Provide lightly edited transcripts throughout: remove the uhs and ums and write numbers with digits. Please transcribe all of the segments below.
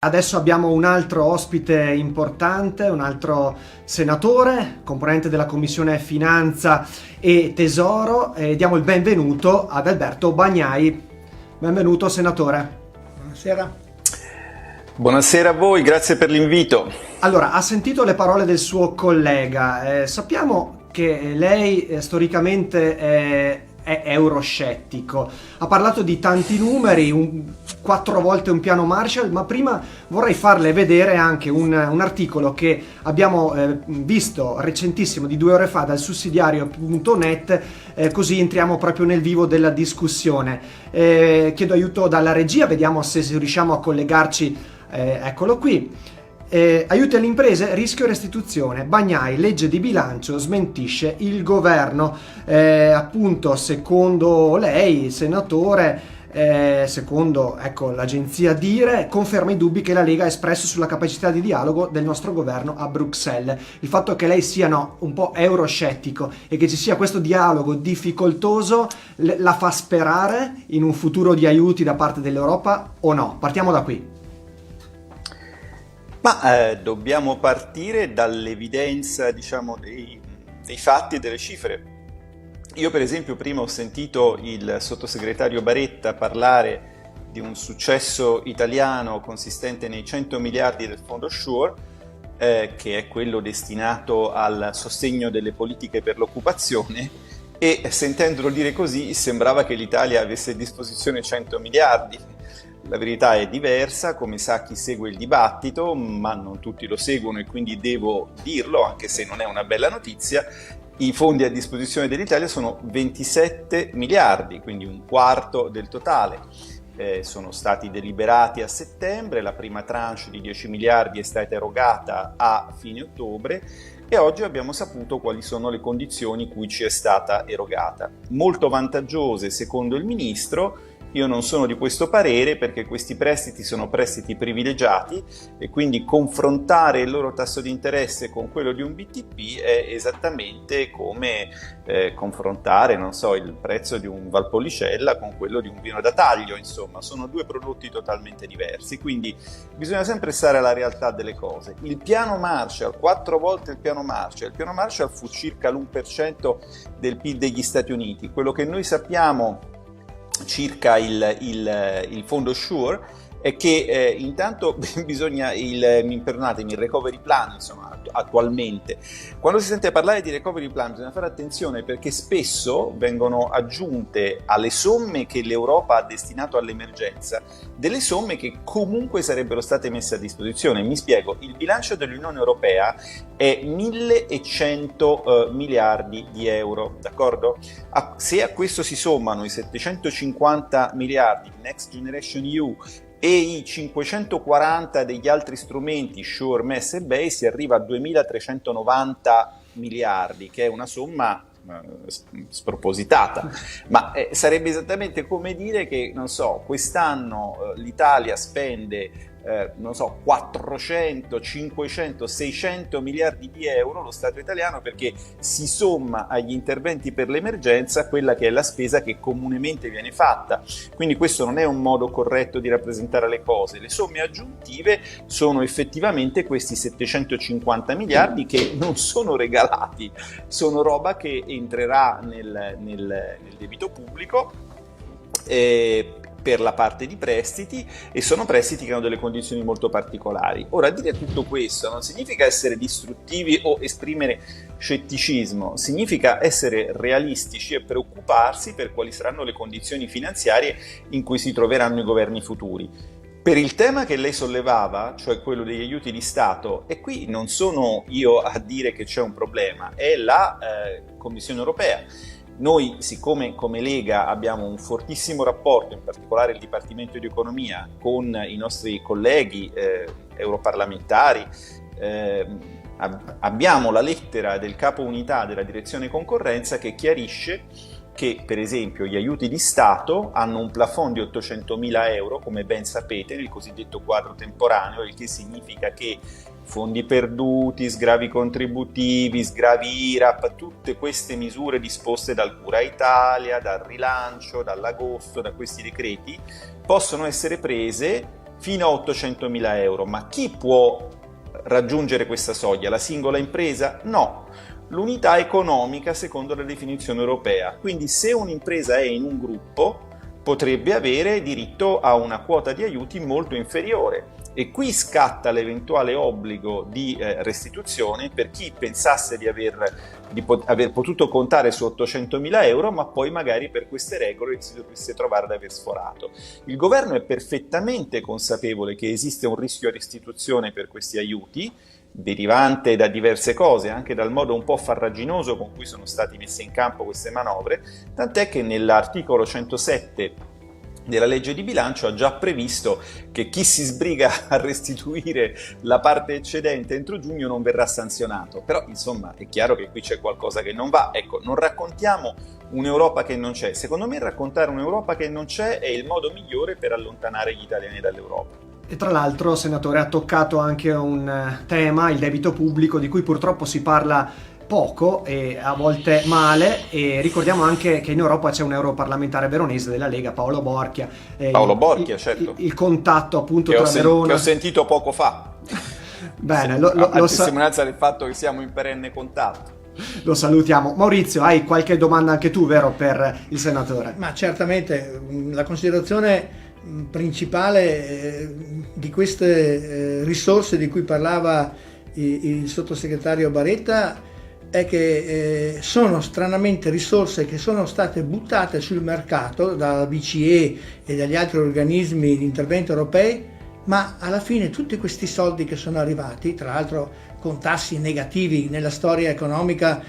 Adesso abbiamo un altro ospite importante, un altro senatore, componente della Commissione Finanza e Tesoro, e diamo il benvenuto ad Alberto Bagnai. Benvenuto, senatore. Buonasera. Buonasera a voi, grazie per l'invito. Allora, ha sentito le parole del suo collega. Sappiamo che lei storicamente è euroscettico. Ha parlato di tanti numeri, 4 volte un piano Marshall, ma prima vorrei farle vedere anche un articolo che abbiamo visto recentissimo di 2 ore fa dal sussidiario.net, così entriamo proprio nel vivo della discussione. Chiedo aiuto dalla regia, vediamo se riusciamo a collegarci. Eccolo qui. Aiuti alle imprese, rischio restituzione. Bagnai, legge di bilancio smentisce il governo. Appunto, secondo lei, senatore, secondo l'agenzia Dire, conferma i dubbi che la Lega ha espresso sulla capacità di dialogo del nostro governo a Bruxelles. Il fatto che lei sia un po' euroscettico e che ci sia questo dialogo difficoltoso la fa sperare in un futuro di aiuti da parte dell'Europa o no? Partiamo da qui. Ma dobbiamo partire dall'evidenza, dei fatti e delle cifre. Io per esempio prima ho sentito il sottosegretario Baretta parlare di un successo italiano consistente nei 100 miliardi del fondo SURE, che è quello destinato al sostegno delle politiche per l'occupazione, e sentendolo dire così sembrava che l'Italia avesse a disposizione 100 miliardi. La verità è diversa, come sa chi segue il dibattito, ma non tutti lo seguono e quindi devo dirlo, anche se non è una bella notizia. I fondi a disposizione dell'Italia sono 27 miliardi, quindi un quarto del totale. Sono stati deliberati a settembre, la prima tranche di 10 miliardi è stata erogata a fine ottobre e oggi abbiamo saputo quali sono le condizioni cui ci è stata erogata. Molto vantaggiose secondo il Ministro. Io non sono di questo parere perché questi prestiti sono prestiti privilegiati e quindi confrontare il loro tasso di interesse con quello di un BTP è esattamente come confrontare, il prezzo di un Valpolicella con quello di un vino da taglio, insomma, sono 2 prodotti totalmente diversi, quindi bisogna sempre stare alla realtà delle cose. Il piano Marshall, 4 volte il piano Marshall fu circa l'1% del PIL degli Stati Uniti, quello che noi sappiamo circa il fondo SURE è che intanto bisogna il recovery plan, attualmente. Quando si sente parlare di recovery plan bisogna fare attenzione perché spesso vengono aggiunte alle somme che l'Europa ha destinato all'emergenza delle somme che comunque sarebbero state messe a disposizione. Mi spiego, il bilancio dell'Unione Europea è 1100 miliardi di euro, d'accordo? Se a questo si sommano i 750 miliardi di Next Generation EU e i 540 degli altri strumenti SURE, MES e BEI, si arriva a 2390 miliardi, che è una somma spropositata, ma sarebbe esattamente come dire che, quest'anno l'Italia spende 400, 500, 600 miliardi di euro lo Stato italiano perché si somma agli interventi per l'emergenza quella che è la spesa che comunemente viene fatta. Quindi questo non è un modo corretto di rappresentare le cose. Le somme aggiuntive sono effettivamente questi 750 miliardi che non sono regalati, sono roba che entrerà nel debito pubblico per la parte di prestiti e sono prestiti che hanno delle condizioni molto particolari. Ora, dire tutto questo non significa essere distruttivi o esprimere scetticismo, significa essere realistici e preoccuparsi per quali saranno le condizioni finanziarie in cui si troveranno i governi futuri. Per il tema che lei sollevava, cioè quello degli aiuti di Stato, e qui non sono io a dire che c'è un problema, è la Commissione europea. Noi, siccome come Lega abbiamo un fortissimo rapporto, in particolare il Dipartimento di Economia, con i nostri colleghi europarlamentari, abbiamo la lettera del capo unità della direzione concorrenza che chiarisce che, per esempio, gli aiuti di Stato hanno un plafond di 800.000 euro, come ben sapete, nel cosiddetto quadro temporaneo, il che significa che fondi perduti, sgravi contributivi, sgravi IRAP, tutte queste misure disposte dal Cura Italia, dal rilancio, dall'agosto, da questi decreti, possono essere prese fino a 800.000 euro. Ma chi può raggiungere questa soglia? La singola impresa? No. L'unità economica secondo la definizione europea. Quindi se un'impresa è in un gruppo potrebbe avere diritto a una quota di aiuti molto inferiore. E qui scatta l'eventuale obbligo di restituzione per chi pensasse di aver potuto contare su 800.000 euro, ma poi magari per queste regole si dovesse trovare ad aver sforato. Il governo è perfettamente consapevole che esiste un rischio restituzione per questi aiuti, derivante da diverse cose, anche dal modo un po' farraginoso con cui sono state messe in campo queste manovre, tant'è che nell'articolo 107 della legge di bilancio ha già previsto che chi si sbriga a restituire la parte eccedente entro giugno non verrà sanzionato. Però insomma è chiaro che qui c'è qualcosa che non va. Ecco, non raccontiamo un'Europa che non c'è. Secondo me raccontare un'Europa che non c'è è il modo migliore per allontanare gli italiani dall'Europa. E tra l'altro, senatore, ha toccato anche un tema, il debito pubblico, di cui purtroppo si parla poco e a volte male, e ricordiamo anche che in Europa c'è un europarlamentare veronese della Lega, Paolo Borchia. Paolo Borchia, certo. Il contatto appunto tra Verona... Che ho sentito poco fa. Bene, a testimonianza del fatto che siamo in perenne contatto. Lo salutiamo. Maurizio, hai qualche domanda anche tu, vero, per il senatore? Ma certamente la considerazione principale di queste risorse di cui parlava il sottosegretario Baretta è che sono stranamente risorse che sono state buttate sul mercato dalla BCE e dagli altri organismi di intervento europei, ma alla fine tutti questi soldi che sono arrivati, tra l'altro con tassi negativi nella storia economica,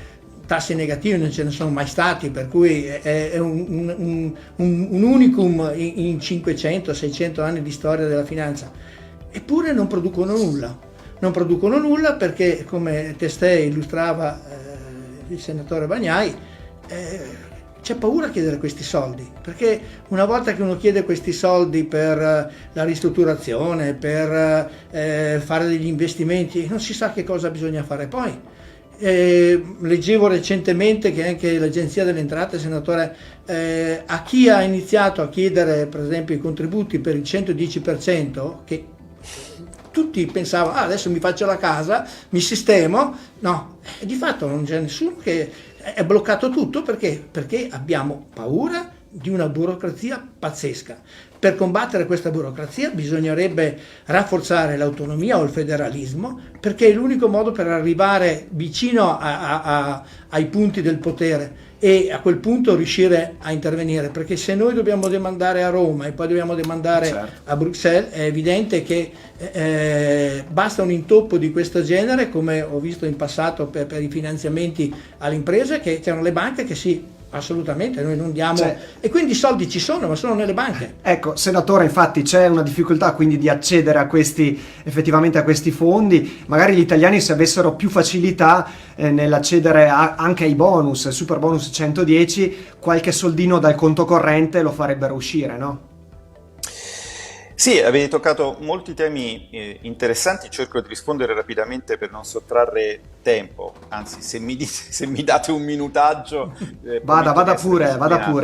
tassi negativi non ce ne sono mai stati, per cui è un unicum in 500-600 anni di storia della finanza, eppure non producono nulla. Non producono nulla perché, come testé illustrava il senatore Bagnai, c'è paura a chiedere questi soldi, perché una volta che uno chiede questi soldi per la ristrutturazione, per fare degli investimenti, non si sa che cosa bisogna fare poi. Leggevo recentemente che anche l'Agenzia delle Entrate, senatore, a chi ha iniziato a chiedere per esempio i contributi per il 110%, che tutti pensavano adesso mi faccio la casa, mi sistemo, no, di fatto non c'è nessuno, che è bloccato tutto perché abbiamo paura di una burocrazia pazzesca. Per combattere questa burocrazia bisognerebbe rafforzare l'autonomia o il federalismo, perché è l'unico modo per arrivare vicino ai punti del potere e a quel punto riuscire a intervenire, perché se noi dobbiamo demandare a Roma e poi dobbiamo demandare a Bruxelles, è evidente che basta un intoppo di questo genere, come ho visto in passato per i finanziamenti alle imprese, che c'erano le banche che sì, assolutamente, noi non diamo, e quindi i soldi ci sono, ma sono nelle banche. Ecco, senatore, infatti c'è una difficoltà quindi di accedere a questi, effettivamente a questi fondi. Magari gli italiani, se avessero più facilità nell'accedere anche ai bonus, il super bonus 110, qualche soldino dal conto corrente lo farebbero uscire, no? Sì, avete toccato molti temi interessanti, cerco di rispondere rapidamente per non sottrarre tempo, anzi se mi date un minutaggio... Vada pure,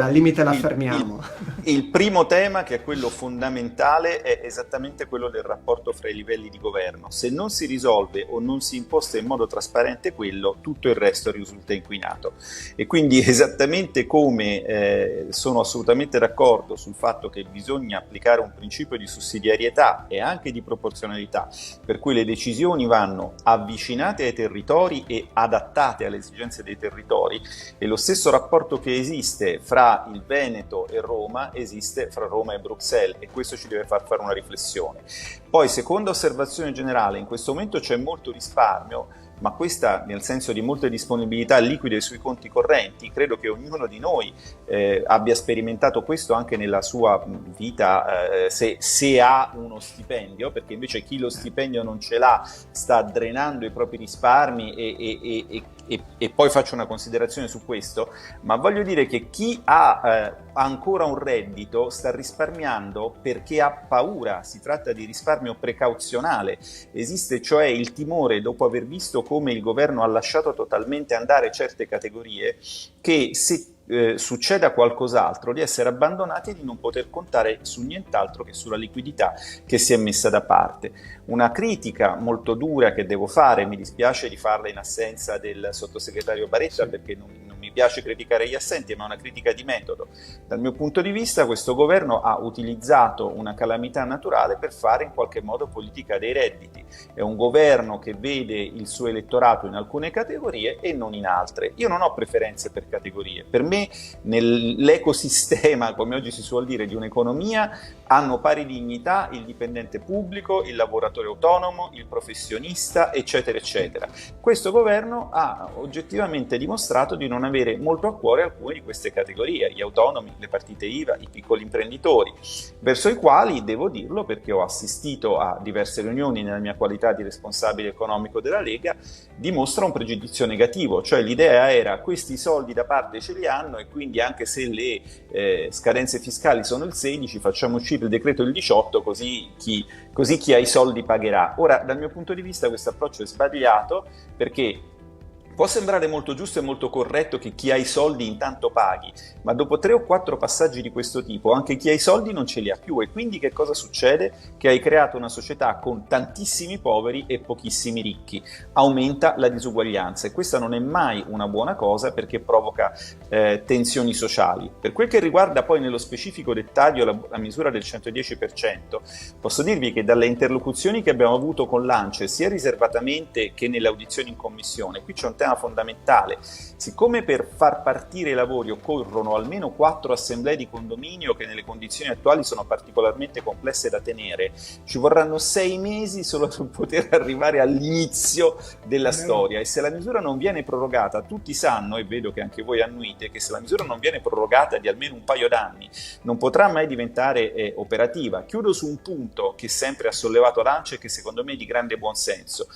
al limite la fermiamo. Il primo tema, che è quello fondamentale, è esattamente quello del rapporto fra i livelli di governo. Se non si risolve o non si imposta in modo trasparente quello, tutto il resto risulta inquinato. E quindi esattamente come sono assolutamente d'accordo sul fatto che bisogna applicare un principio di sussidiarietà e anche di proporzionalità, per cui le decisioni vanno avvicinate ai territori e adattate alle esigenze dei territori, e lo stesso rapporto che esiste fra il Veneto e Roma esiste fra Roma e Bruxelles, e questo ci deve far fare una riflessione. Poi, seconda osservazione generale, in questo momento c'è molto risparmio, ma questa nel senso di molte disponibilità liquide sui conti correnti. Credo che ognuno di noi abbia sperimentato questo anche nella sua vita, se ha uno stipendio, perché invece chi lo stipendio non ce l'ha sta drenando i propri risparmi, e poi faccio una considerazione su questo, ma voglio dire che chi ha ancora un reddito sta risparmiando perché ha paura. Si tratta di risparmio precauzionale. Esiste cioè il timore, dopo aver visto come il governo ha lasciato totalmente andare certe categorie, che se succeda qualcos'altro, di essere abbandonati e di non poter contare su nient'altro che sulla liquidità che si è messa da parte. Una critica molto dura che devo fare, mi dispiace di farla in assenza del sottosegretario Baretta, perché non mi piace criticare gli assenti, ma è una critica di metodo. Dal mio punto di vista questo governo ha utilizzato una calamità naturale per fare in qualche modo politica dei redditi. È un governo che vede il suo elettorato in alcune categorie e non in altre. Io non ho preferenze per categorie. Per me nell'ecosistema, come oggi si suol dire, di un'economia hanno pari dignità il dipendente pubblico, il lavoratore autonomo, il professionista, eccetera, eccetera. Questo governo ha oggettivamente dimostrato di non avere molto a cuore alcune di queste categorie, gli autonomi, le partite IVA, i piccoli imprenditori, verso i quali, devo dirlo perché ho assistito a diverse riunioni nella mia qualità di responsabile economico della Lega, dimostra un pregiudizio negativo, cioè l'idea era: questi soldi da parte ce li hanno e quindi anche se le scadenze fiscali sono il 16, facciamo uscire il decreto il 18, così chi ha i soldi pagherà. Ora, dal mio punto di vista questo approccio è sbagliato, perché può sembrare molto giusto e molto corretto che chi ha i soldi intanto paghi, ma dopo 3 o 4 passaggi di questo tipo anche chi ha i soldi non ce li ha più, e quindi che cosa succede? Che hai creato una società con tantissimi poveri e pochissimi ricchi, aumenta la disuguaglianza, e questa non è mai una buona cosa perché provoca tensioni sociali. Per quel che riguarda poi nello specifico dettaglio la misura del 110%, posso dirvi che dalle interlocuzioni che abbiamo avuto con l'ANCE, sia riservatamente che nelle audizioni in commissione, qui c'è un tema fondamentale. Siccome per far partire i lavori occorrono almeno 4 assemblee di condominio che nelle condizioni attuali sono particolarmente complesse da tenere, ci vorranno 6 mesi solo per poter arrivare all'inizio della storia, e se la misura non viene prorogata, tutti sanno, e vedo che anche voi annuite, che se la misura non viene prorogata di almeno un paio d'anni non potrà mai diventare operativa. Chiudo su un punto che sempre ha sollevato l'ANCE e che secondo me è di grande buonsenso.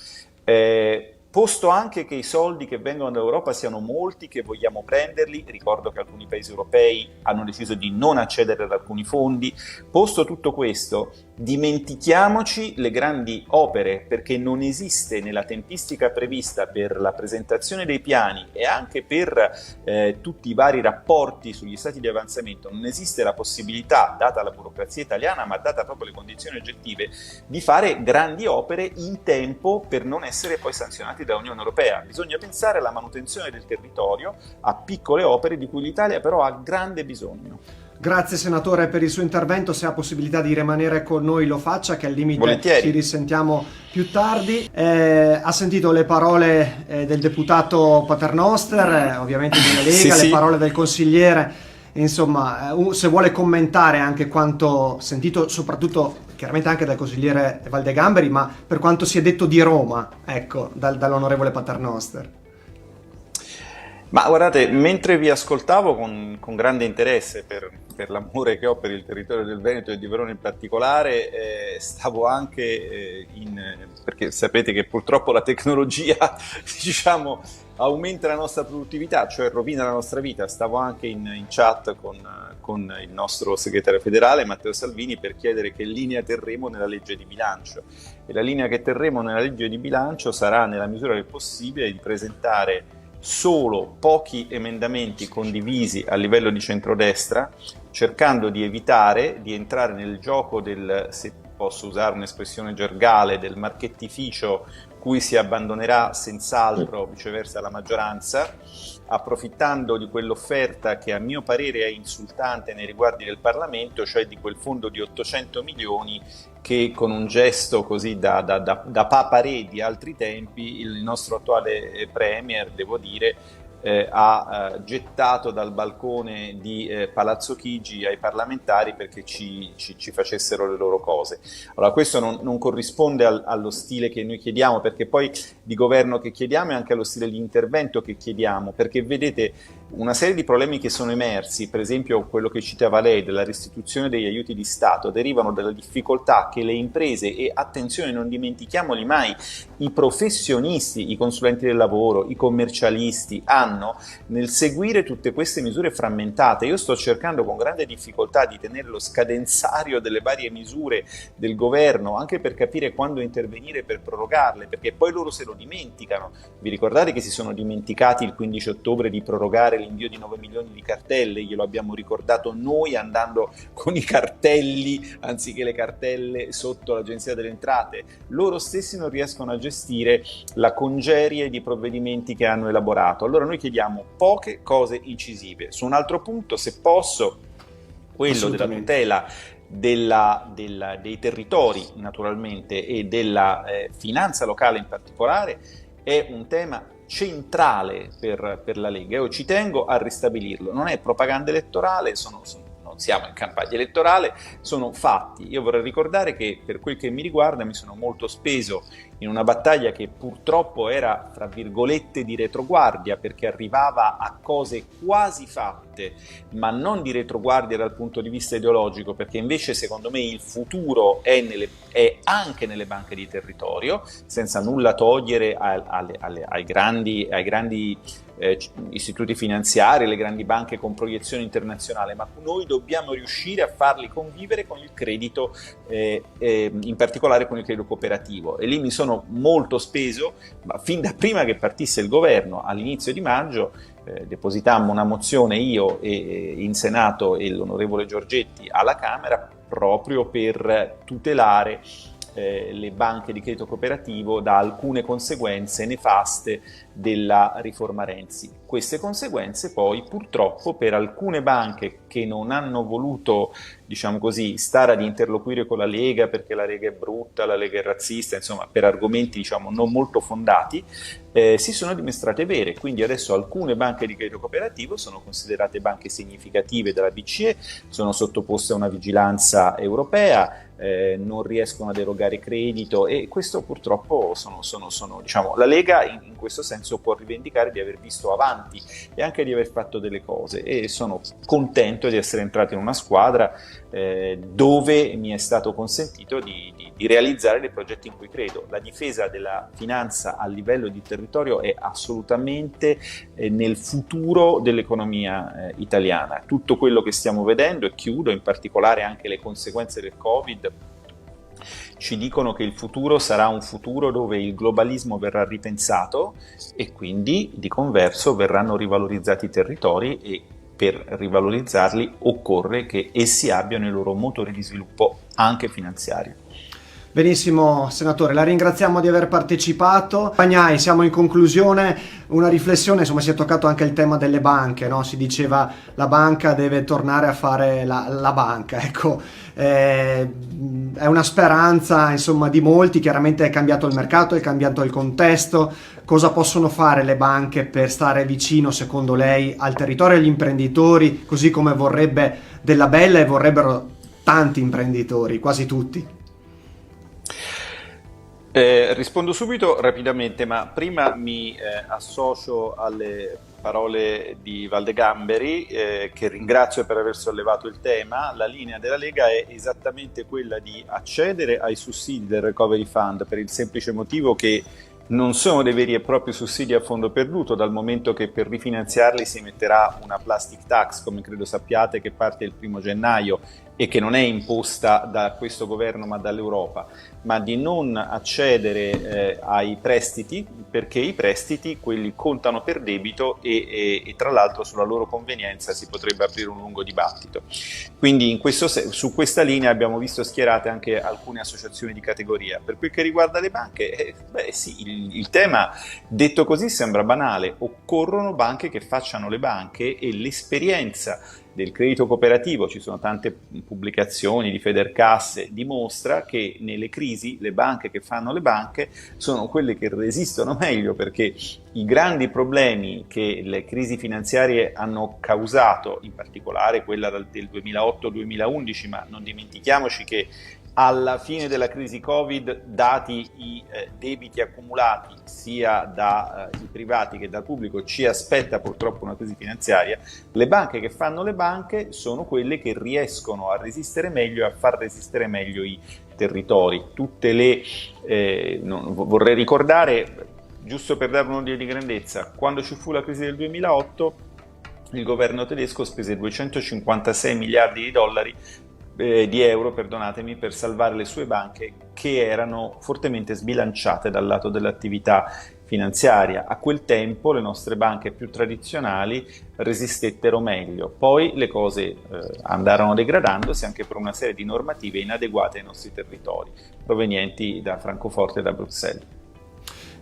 Posto anche che i soldi che vengono dall'Europa siano molti, che vogliamo prenderli, ricordo che alcuni paesi europei hanno deciso di non accedere ad alcuni fondi, posto tutto questo, dimentichiamoci le grandi opere, perché non esiste nella tempistica prevista per la presentazione dei piani e anche per tutti i vari rapporti sugli stati di avanzamento, non esiste la possibilità, data la burocrazia italiana, ma data proprio le condizioni oggettive, di fare grandi opere in tempo per non essere poi sanzionati dall'Unione Europea. Bisogna pensare alla manutenzione del territorio, a piccole opere di cui l'Italia però ha grande bisogno. Grazie senatore per il suo intervento, se ha possibilità di rimanere con noi lo faccia, che al limite volentieri. ci risentiamo più tardi. Ha sentito le parole del deputato Paternoster, ovviamente della Lega, sì, le parole del consigliere. Insomma, se vuole commentare anche quanto sentito, soprattutto chiaramente anche dal consigliere Valdegamberi, ma per quanto si è detto di Roma, ecco, dall'onorevole Paternoster. Ma guardate, mentre vi ascoltavo con grande interesse per l'amore che ho per il territorio del Veneto e di Verona in particolare, stavo anche perché sapete che purtroppo la tecnologia, diciamo, aumenta la nostra produttività, cioè rovina la nostra vita. Stavo anche in chat con il nostro segretario federale Matteo Salvini per chiedere che linea terremo nella legge di bilancio, e la linea che terremo nella legge di bilancio sarà, nella misura del possibile, di presentare solo pochi emendamenti condivisi a livello di centrodestra, cercando di evitare di entrare nel gioco del, se posso usare un'espressione gergale, del marchettificio cui si abbandonerà senz'altro viceversa la maggioranza, approfittando di quell'offerta che a mio parere è insultante nei riguardi del Parlamento, cioè di quel fondo di 800 milioni che, con un gesto così da Papa Re di altri tempi, il nostro attuale Premier, devo dire, ha gettato dal balcone di Palazzo Chigi ai parlamentari perché ci facessero le loro cose. Allora, questo non corrisponde allo stile che noi chiediamo, perché poi di governo che chiediamo, e anche allo stile di intervento che chiediamo, perché vedete una serie di problemi che sono emersi, per esempio quello che citava lei della restituzione degli aiuti di Stato, derivano dalla difficoltà che le imprese, e attenzione, non dimentichiamoli mai, i professionisti, i consulenti del lavoro, i commercialisti hanno nel seguire tutte queste misure frammentate. Io sto cercando con grande difficoltà di tenere lo scadenzario delle varie misure del governo, anche per capire quando intervenire per prorogarle, perché poi loro se lo dimenticano. Vi ricordate che si sono dimenticati il 15 ottobre di prorogare l'invio di 9 milioni di cartelle? Glielo abbiamo ricordato noi andando con i cartelli anziché le cartelle sotto l'Agenzia delle Entrate. Loro stessi non riescono a gestire la congerie di provvedimenti che hanno elaborato. Allora noi chiediamo poche cose incisive. Su un altro punto, se posso, quello della tutela dei territori naturalmente e della finanza locale in particolare è un tema centrale per la Lega. Io ci tengo a ristabilirlo, non è propaganda elettorale, non siamo in campagna elettorale, sono fatti. Io vorrei ricordare che per quel che mi riguarda mi sono molto speso in una battaglia che purtroppo era, fra virgolette, di retroguardia, perché arrivava a cose quasi fatte, ma non di retroguardia dal punto di vista ideologico, perché invece secondo me il futuro è anche nelle banche di territorio, senza nulla togliere ai grandi istituti finanziari, le grandi banche con proiezione internazionale, ma noi dobbiamo riuscire a farli convivere con il credito, in particolare con il credito cooperativo. E lì mi sono molto speso, ma fin da prima che partisse il governo, all'inizio di maggio, depositammo una mozione io in Senato e l'onorevole Giorgetti alla Camera proprio per tutelare le banche di credito cooperativo da alcune conseguenze nefaste della riforma Renzi. Queste conseguenze poi purtroppo per alcune banche che non hanno voluto, diciamo così, stare ad interloquire con la Lega perché la Lega è brutta, la Lega è razzista, insomma per argomenti diciamo non molto fondati, si sono dimostrate vere. Quindi adesso alcune banche di credito cooperativo sono considerate banche significative dalla BCE, sono sottoposte a una vigilanza europea, non riescono ad erogare credito e questo purtroppo sono diciamo, la Lega in questo senso può rivendicare di aver visto avanti e anche di aver fatto delle cose, e sono contento di essere entrato in una squadra dove mi è stato consentito di realizzare dei progetti in cui credo. La difesa della finanza a livello di territorio è assolutamente nel futuro dell'economia italiana. Tutto quello che stiamo vedendo, e chiudo, in particolare anche le conseguenze del Covid, ci dicono che il futuro sarà un futuro dove il globalismo verrà ripensato e quindi di converso verranno rivalorizzati i territori, e per rivalorizzarli occorre che essi abbiano i loro motori di sviluppo anche finanziario. Benissimo, senatore, la ringraziamo di aver partecipato. Bagnai, siamo in conclusione, una riflessione, insomma si è toccato anche il tema delle banche, no? Si diceva la banca deve tornare a fare la banca, ecco, è una speranza insomma di molti, chiaramente è cambiato il mercato, è cambiato il contesto. Cosa possono fare le banche per stare vicino, secondo lei, al territorio e agli imprenditori, così come vorrebbe Della Bella e vorrebbero tanti imprenditori, quasi tutti? Rispondo subito rapidamente, ma prima mi associo alle parole di Valdegamberi, che ringrazio per aver sollevato il tema. La linea della Lega è esattamente quella di accedere ai sussidi del Recovery Fund, per il semplice motivo che non sono dei veri e propri sussidi a fondo perduto, dal momento che per rifinanziarli si metterà una plastic tax, come credo sappiate, che parte il 1° gennaio e che non è imposta da questo governo ma dall'Europa, ma di non accedere ai prestiti, perché i prestiti, quelli contano per debito e tra l'altro sulla loro convenienza si potrebbe aprire un lungo dibattito. Quindi su questa linea abbiamo visto schierate anche alcune associazioni di categoria. Per quel che riguarda le banche, sì, il tema detto così sembra banale: occorrono banche che facciano le banche, e l'esperienza del credito cooperativo, ci sono tante pubblicazioni di Federcasse, dimostra che nelle crisi le banche che fanno le banche sono quelle che resistono meglio, perché i grandi problemi che le crisi finanziarie hanno causato, in particolare quella del 2008-2011, ma non dimentichiamoci che alla fine della crisi Covid, dati i debiti accumulati sia dai privati che dal pubblico, ci aspetta purtroppo una crisi finanziaria. Le banche che fanno le banche sono quelle che riescono a resistere meglio e a far resistere meglio i territori. Vorrei ricordare, giusto per dare un ordine di grandezza, quando ci fu la crisi del 2008, il governo tedesco spese 256 miliardi di dollari di euro, perdonatemi, per salvare le sue banche che erano fortemente sbilanciate dal lato dell'attività finanziaria. A quel tempo le nostre banche più tradizionali resistettero meglio, poi le cose andarono degradandosi anche per una serie di normative inadeguate ai nostri territori, provenienti da Francoforte e da Bruxelles.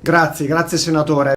Grazie senatore.